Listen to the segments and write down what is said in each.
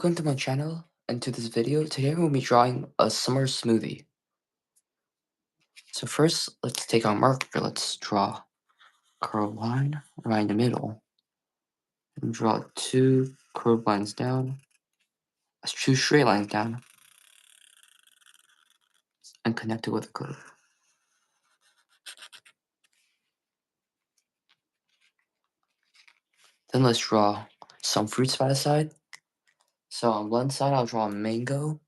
Welcome to my channel and to this video. Today we'll be drawing a summer smoothie. So first, let's take our marker. Let's draw a curved line right in the middle. And draw two curved lines down. Two straight lines down. And connect it with a curve. Then let's draw some fruits by the side. So on one side, I'll draw a mango.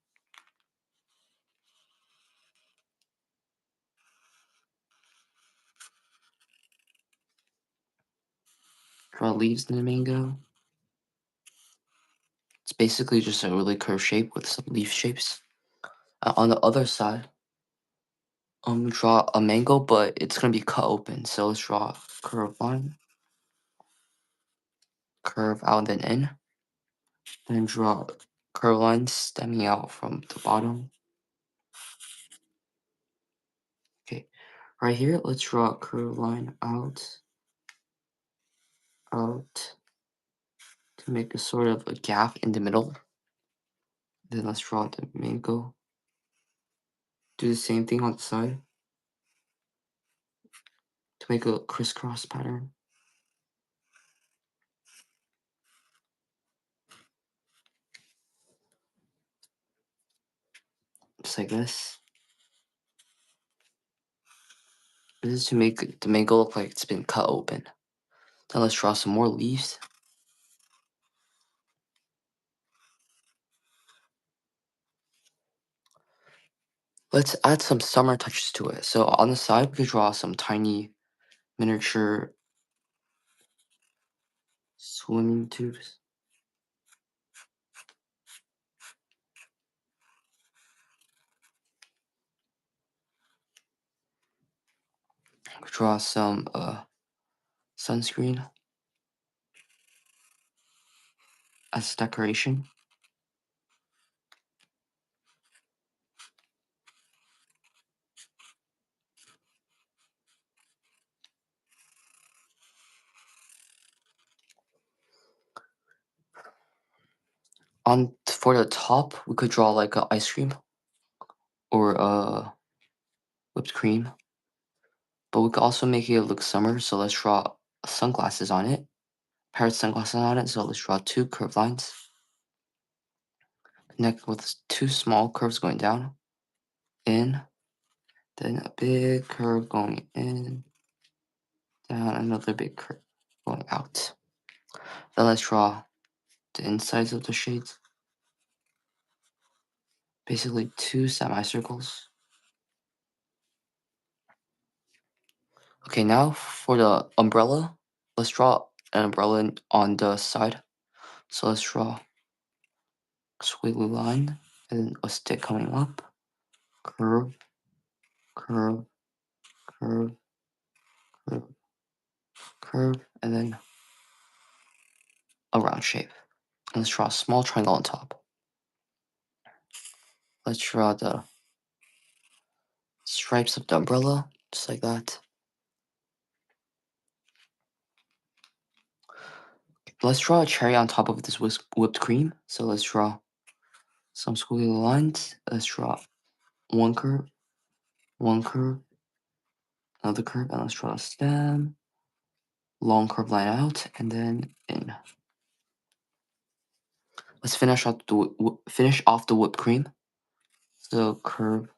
Draw leaves in the mango. It's basically just a really curved shape with some leaf shapes. On the other side, draw a mango, but it's gonna be cut open. So let's draw a curved line, curve out and then in. Then draw curved lines stemming out from the bottom. Okay, right here, let's draw a curved line out, to make a sort of a gap in the middle. Then let's draw the mango. Do the same thing on the side to make a crisscross pattern. Just like this. This is to make the mango look like it's been cut open. Then let's draw some more leaves. Let's add some summer touches to it. So on the side, we could draw some tiny miniature swimming tubes. Draw some sunscreen as decoration. For the top, we could draw like a ice cream or a whipped cream, but we could also make it look summer. So let's draw sunglasses on it, pair of sunglasses on it. So let's draw two curved lines, connect with two small curves going down, in, then a big curve going in, down, another big curve going out. Then let's draw the insides of the shades, basically two semicircles. Okay, now for the umbrella, let's draw an umbrella on the side. So let's draw a squiggly line and then a stick coming up, curve, curve, curve, curve, curve, and then a round shape. And let's draw a small triangle on top. Let's draw the stripes of the umbrella, just like that. Let's draw a cherry on top of this whipped cream. So let's draw some squiggly lines. Let's draw one curve, another curve, and let's draw a stem, long curve line out, and then in. Let's finish off the whipped cream. So curve,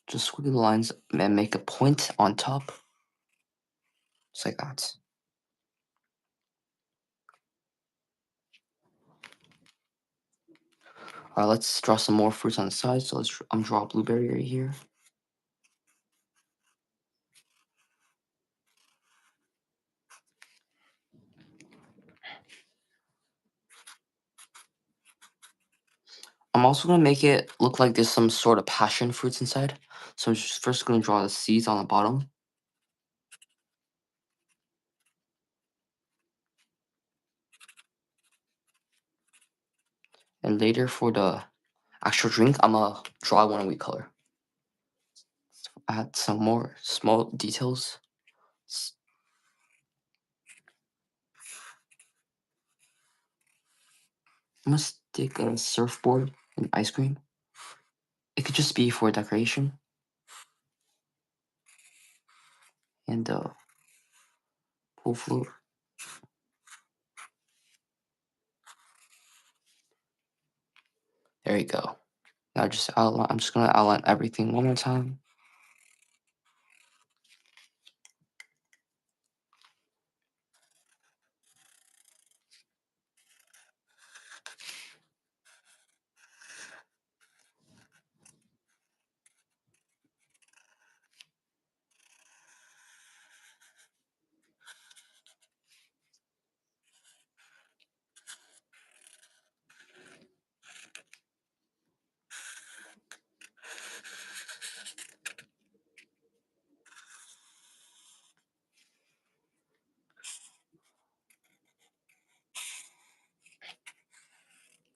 just squiggly lines, and make a point on top, just like that. Alright, let's draw some more fruits on the side. So let's draw a blueberry right here. I'm also gonna make it look like there's some sort of passion fruits inside. So I'm just first gonna draw the seeds on the bottom. And later for the actual drink, I'm gonna draw one wheat color. Add some more small details. I'm gonna take a surfboard and ice cream. It could just be for decoration. And pool float. There you go. Now I'm just gonna outline everything one more time.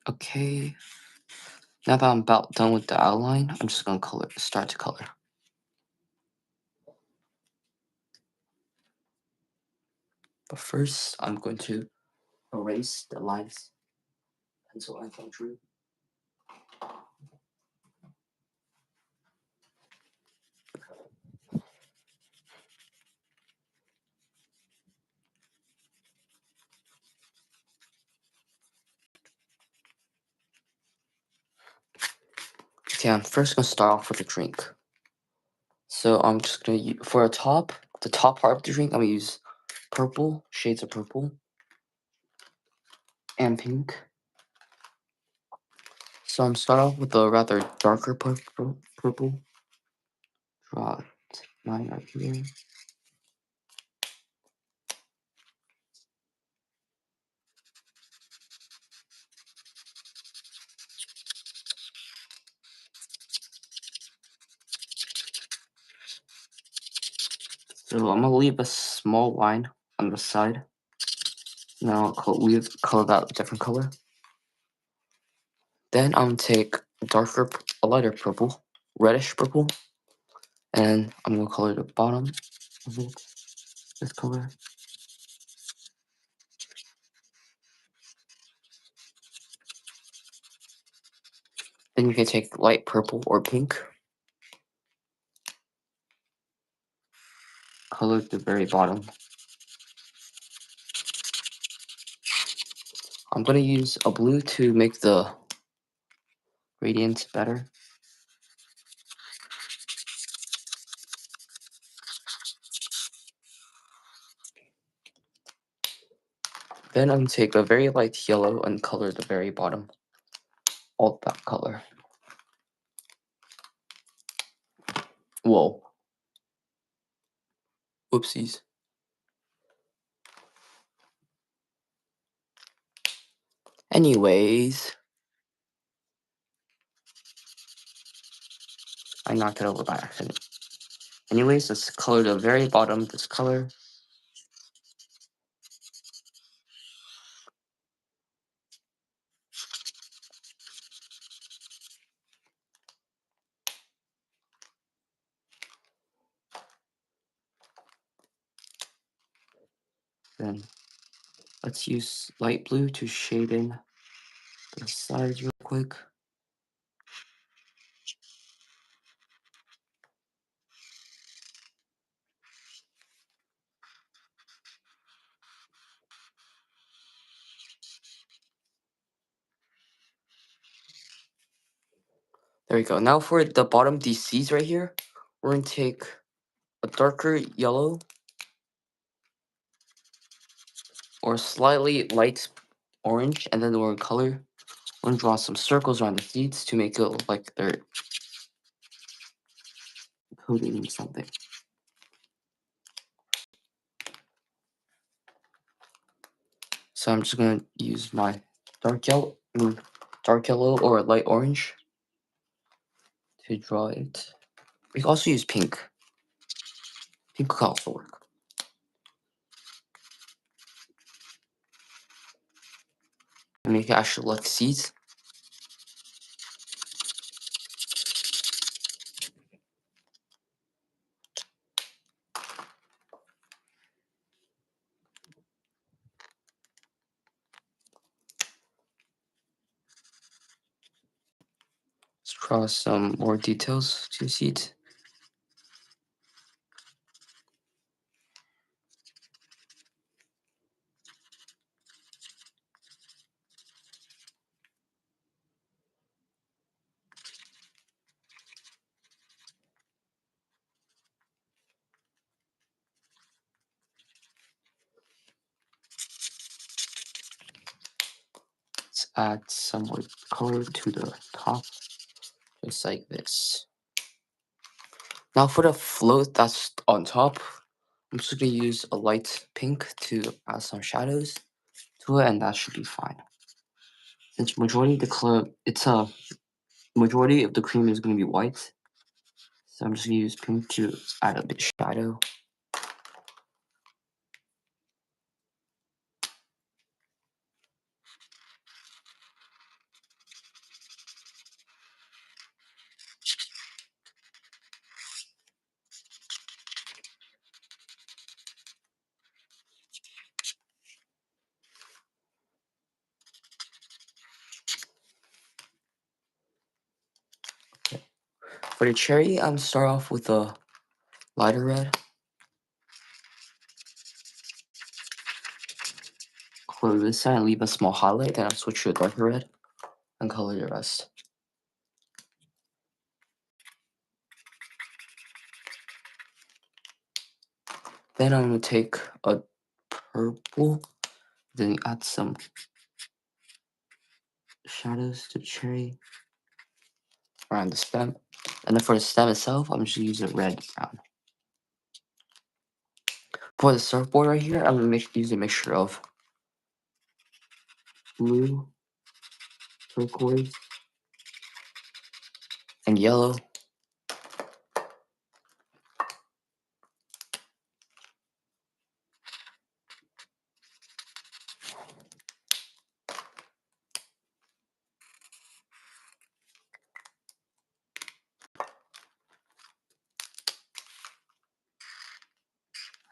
Okay. Now that I'm about done with the outline, I'm just gonna start to color. But first, I'm going to erase the lines, pencil and I drew. Okay, I'm first gonna start off with a drink. So I'm just gonna use, for the top part of the drink, I'm gonna use purple, shades of purple, and pink. So I'm start off with a rather darker purple. Draw a line right here. So I'm gonna leave a small line on the side. Now color that a different color. Then I'm gonna take a lighter purple, reddish purple, and I'm gonna color the bottom of it this color. Then you can take light purple or pink, color the very bottom. I'm gonna use a blue to make the gradient better. Then I'm gonna take a very light yellow and color the very bottom. All that color. Whoa. Whoopsies. Anyways, I knocked it over by accident. Anyways, let's color the very bottom this color. Then let's use light blue to shade in the sides real quick. There we go. Now for the bottom, these C's right here, we're gonna take a darker yellow or slightly light orange, and then we're gonna color. We're gonna draw some circles around the seeds to make it look like they're coating something. So I'm just gonna use my dark yellow or light orange to draw it. We can also use pink. Pink could also work. And make it actually look seeds. draw some more details to your seeds. Let's add some more color to the top, just like this. Now for the float that's on top, I'm just gonna use a light pink to add some shadows to it, and that should be fine. Since majority of the color, majority of the cream is gonna be white, so I'm just gonna use pink to add a bit of shadow. For the cherry, I'm start off with a lighter red. Color this side and leave a small highlight, then I'll switch to a darker red and color the rest. Then I'm gonna take a purple, then add some shadows to the cherry around the stem. And then for the stem itself, I'm just gonna use a red brown. For the surfboard right here, I'm gonna use a mixture of blue, turquoise, and yellow.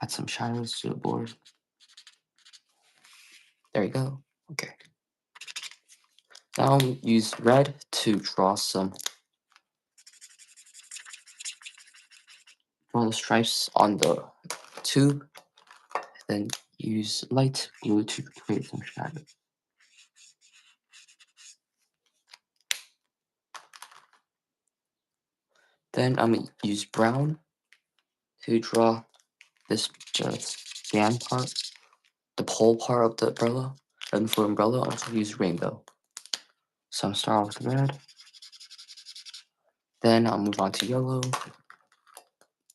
Add some shadows to the board. There you go. Okay. Now I'll use red to draw the stripes on the tube. Then use light blue to create some shadows. Then I'm gonna use brown to draw this span part, the pole part of the umbrella. And for umbrella, I'm gonna use rainbow. So I'm starting with red. Then I'll move on to yellow,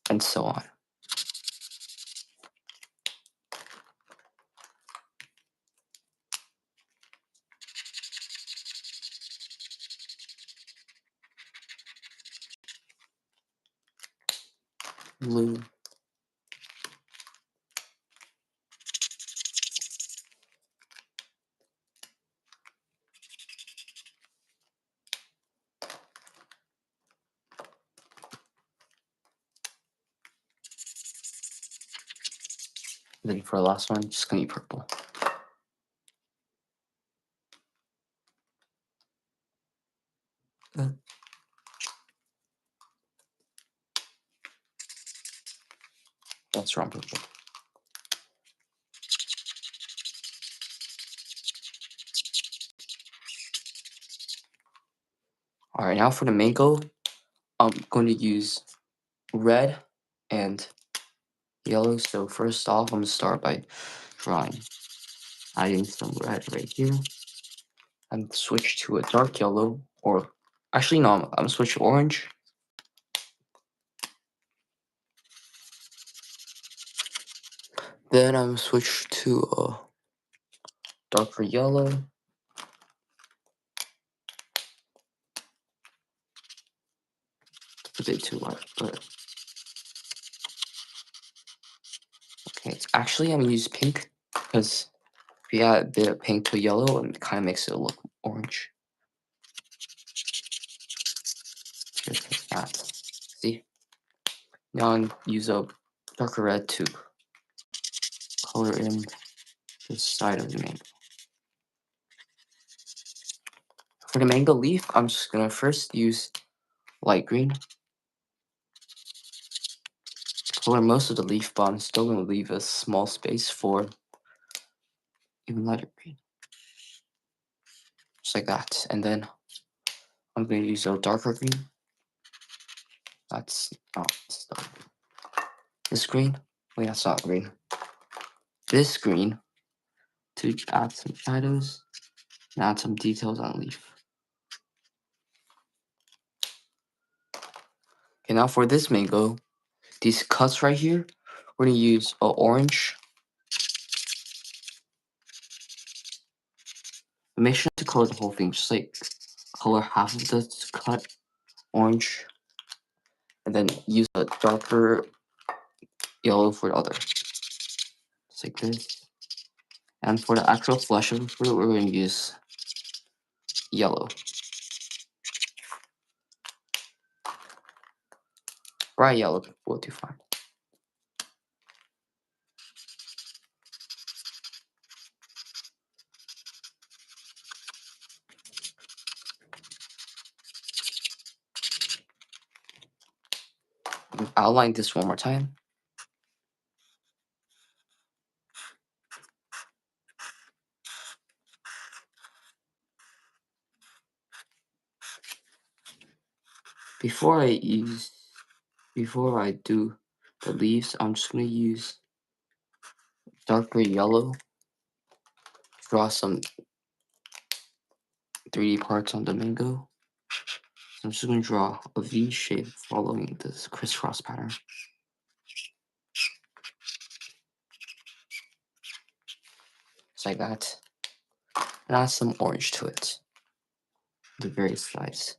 and so on. Blue. Then for the last one, just gonna be purple. That's wrong purple. Alright, now for the mango, I'm going to use red and yellow. So first off, I'm gonna start by adding some red right here, and switch to a dark yellow, or actually no, I'm gonna switch to orange. Then I'm gonna switch to a darker yellow. It's a bit too light, but okay. Actually, I'm gonna use pink because if you add a bit of pink to yellow, it kind of makes it look orange. Just like that. See? Now I'm use a darker red to color in the side of the mango. For the mango leaf, I'm just gonna first use light green. Color most of the leaf, but I'm still gonna leave a small space for even lighter green. Just like that. And then I'm gonna use a darker green. That's not this green. Wait, that's not green. This green to add some shadows and add some details on the leaf. Okay, now for this mango, these cuts right here, we're gonna use an orange. Make sure to color the whole thing, just like color half of the cut orange, and then use a darker yellow for the other. Just like this. And for the actual flesh of the fruit, we're going to use yellow. Bright yellow will do fine. Outline this one more time. Before I do the leaves, I'm just gonna use darker yellow. Draw some 3D parts on the mango. I'm just gonna draw a V shape following this crisscross pattern. Just like that. And add some orange to it. The various sides.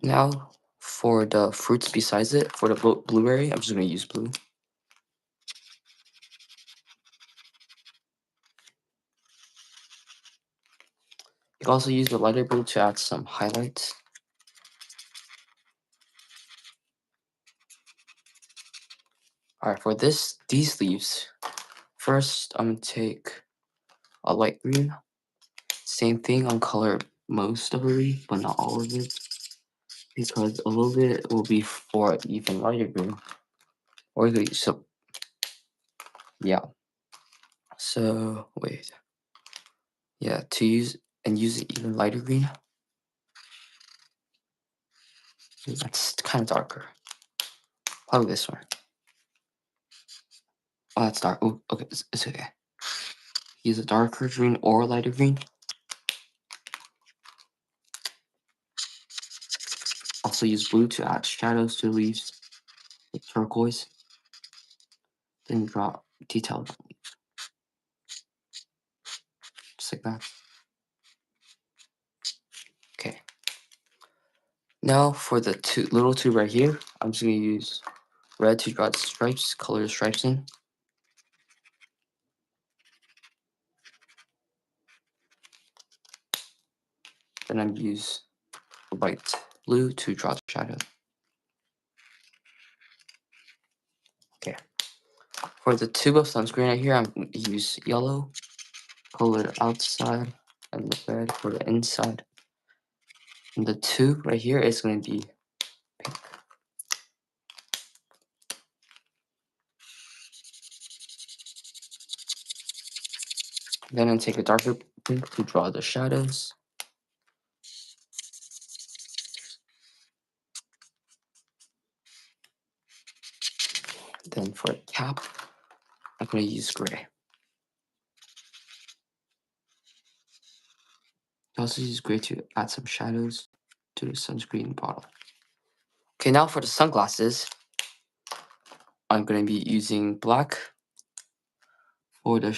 Now, for the fruits besides it, for the blueberry, I'm just going to use blue. You can also use the lighter blue to add some highlights. Alright, for these leaves, first I'm going to take a light green. Same thing, I'll color most of the leaf, but not all of it, because a little bit will be for even lighter green. Or so, yeah. So, wait. Yeah, use it even lighter green. That's kind of darker. Probably this one. Oh, that's dark. Oh, okay, it's okay. Use a darker green or a lighter green. Also use blue to add shadows to the leaves, like turquoise. Then draw details on leaves. Just like that. Okay. Now for the little tube right here, I'm just gonna use red to draw the stripes, color the stripes in. Then I'm use light blue to draw the shadow. Okay. For the tube of sunscreen right here, I'm gonna use yellow, color the outside, and the red for the inside. And the tube right here is gonna be pink. Then I take a darker pink to draw the shadows. Then for a cap, I'm going to use gray. I also use gray to add some shadows to the sunscreen bottle. Okay, now for the sunglasses, I'm going to be using black for the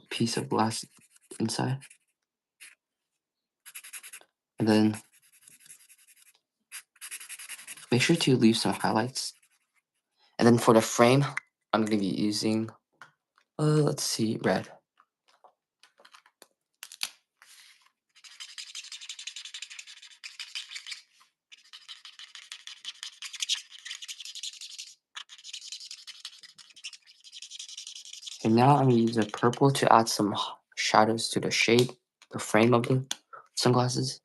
piece of glass inside. And then make sure to leave some highlights. And then for the frame, I'm going to be using, let's see, red. And now I'm gonna use the purple to add some shadows to the shade, the frame of the sunglasses.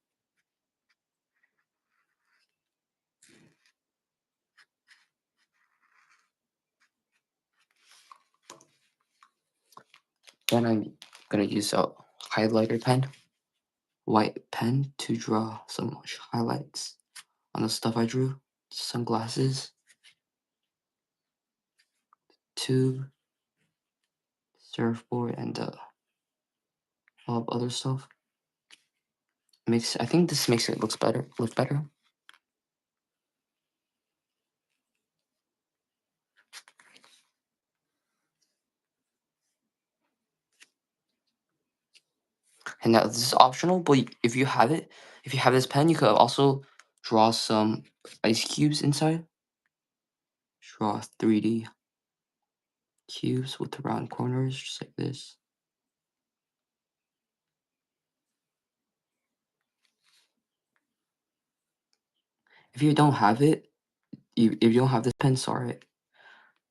Then I'm gonna use a highlighter pen, white pen, to draw some highlights on the stuff I drew. Sunglasses, tube, surfboard, and all of other stuff. I think this makes it look better. And now this is optional, but if you have it, if you have this pen, you could also draw some ice cubes inside. Draw 3D cubes with the round corners, just like this. If you don't have it, if you don't have this pen, sorry.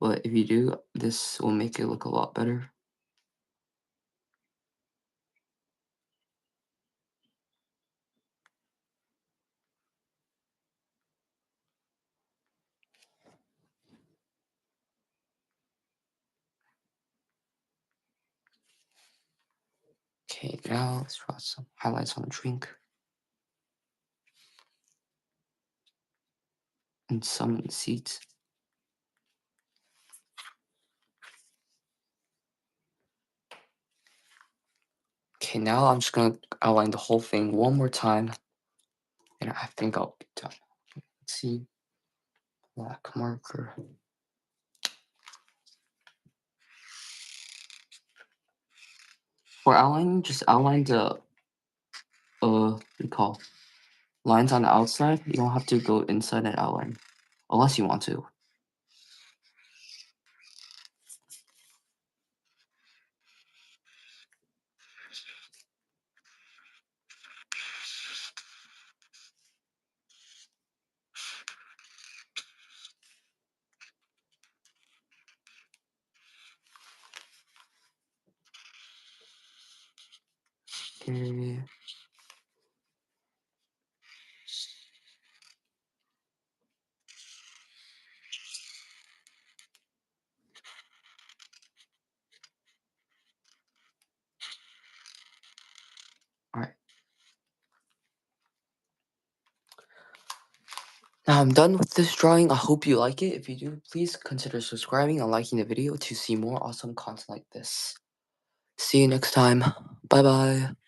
But if you do, this will make it look a lot better. Okay, now let's draw some highlights on the drink. And some in the seats. Okay, now I'm just gonna outline the whole thing one more time. And I think I'll be done. Let's see. Black marker. For outlining, just outline the what do you call lines on the outside. You don't have to go inside and outline, unless you want to. Okay. All right. Now I'm done with this drawing. I hope you like it. If you do, please consider subscribing and liking the video to see more awesome content like this. See you next time. Bye bye.